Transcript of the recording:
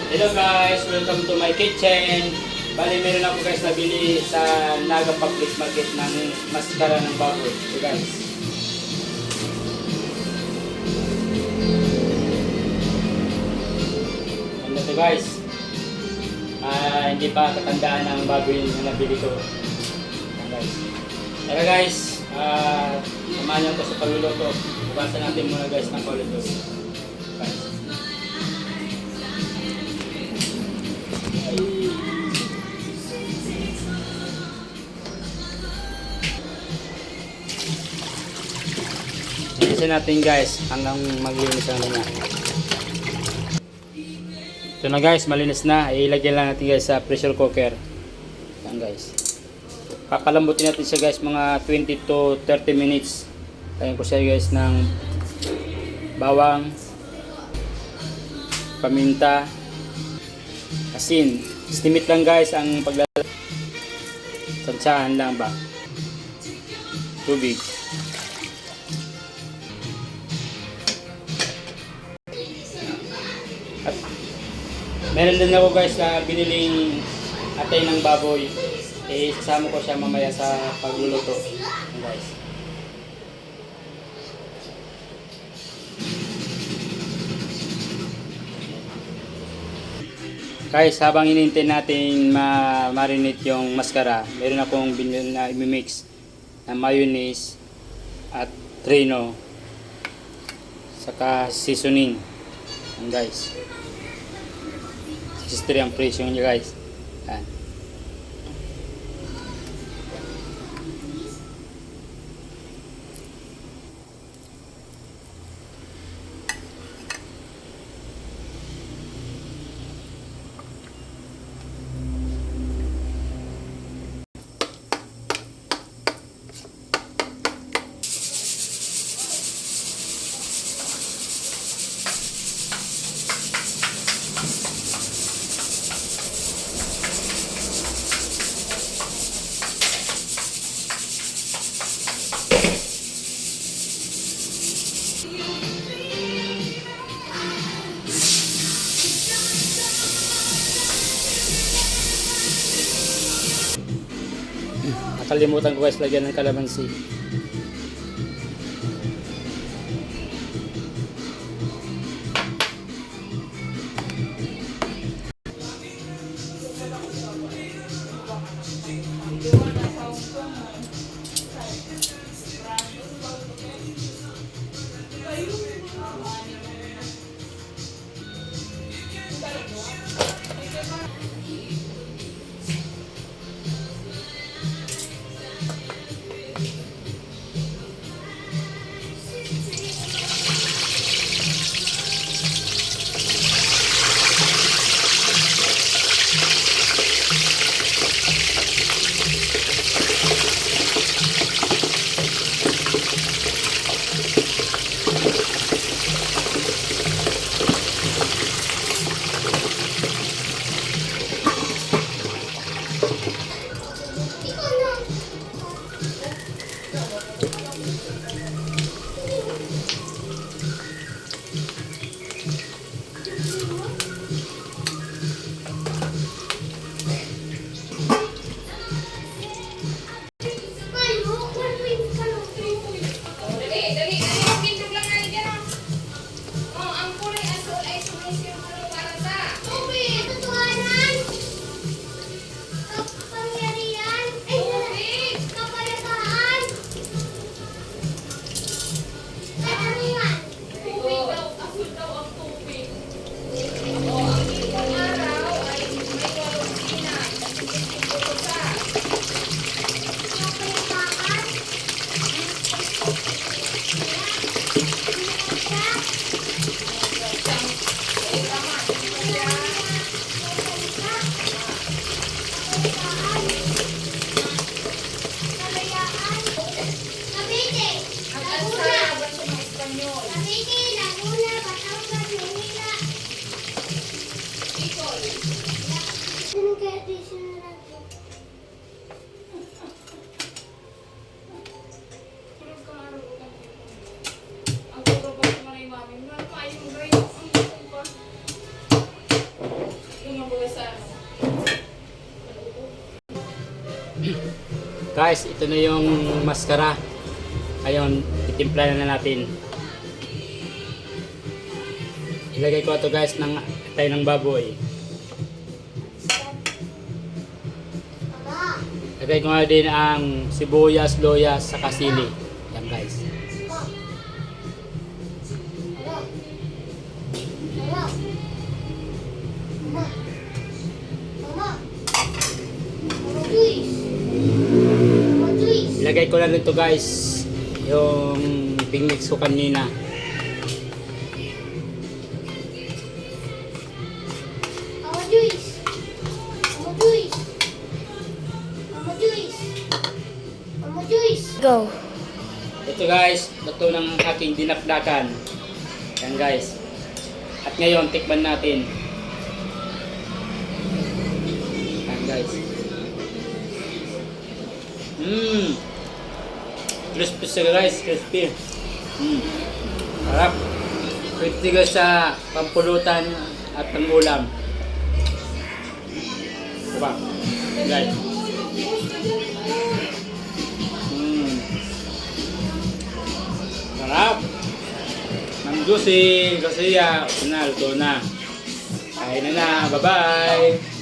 Hello guys, welcome to my kitchen. Bali meron ako guys nabili sa Naga Public Market ng maskara ng baboy. So guys. Ano to guys? Hindi pa katandaan ng baboy na nabili ko. Ayan guys. Tara guys, samahan niyo ko sa pagluluto. Bukasan natin muna guys ng pagluluto. Guys. Linisin natin guys hanggang maglinis ang niya. Ito na guys, malinis na. Ilagyan lang natin guys sa pressure cooker. Yan guys. Papalambutin natin siya guys mga 20 to 30 minutes. Lagyan ko siya guys ng bawang, paminta, asin. Estimate lang guys ang paglalagay. Tansyahan lang ba? Tubig. At meron din ako guys na biniling atay ng baboy. Sasama ko siya mamaya sa pagluluto. Guys. Guys, habang inintay natin ma-marinate yung maskara, meron akong binili na i-mix na mayonnaise at trino saka seasoning. Yan guys. 63 ang presyo niya guys. Yan. Nakalimutan ko guys lagyan ng kalamansi. Guys, ito na yung maskara. Ayun, itimpla na natin. Ilagay ko ito guys ng tayo ng baboy. Ilagay ko nga din ang sibuyas, loyas, saka sili. Yan guys. Ilagay ko na rin to guys yung pingmix ko kanina. Go. Ito guys, luto ng aking dinakdakan. Yan guys. At ngayon, tikman natin. Yan guys. Crispy siya guys, crispy. Harap. Crispy guys sa pampulutan at pangulam. Diba? Yan guys. Sarap. Ma'am Juicy, Garcia, luto na. Kain na na. Bye-bye.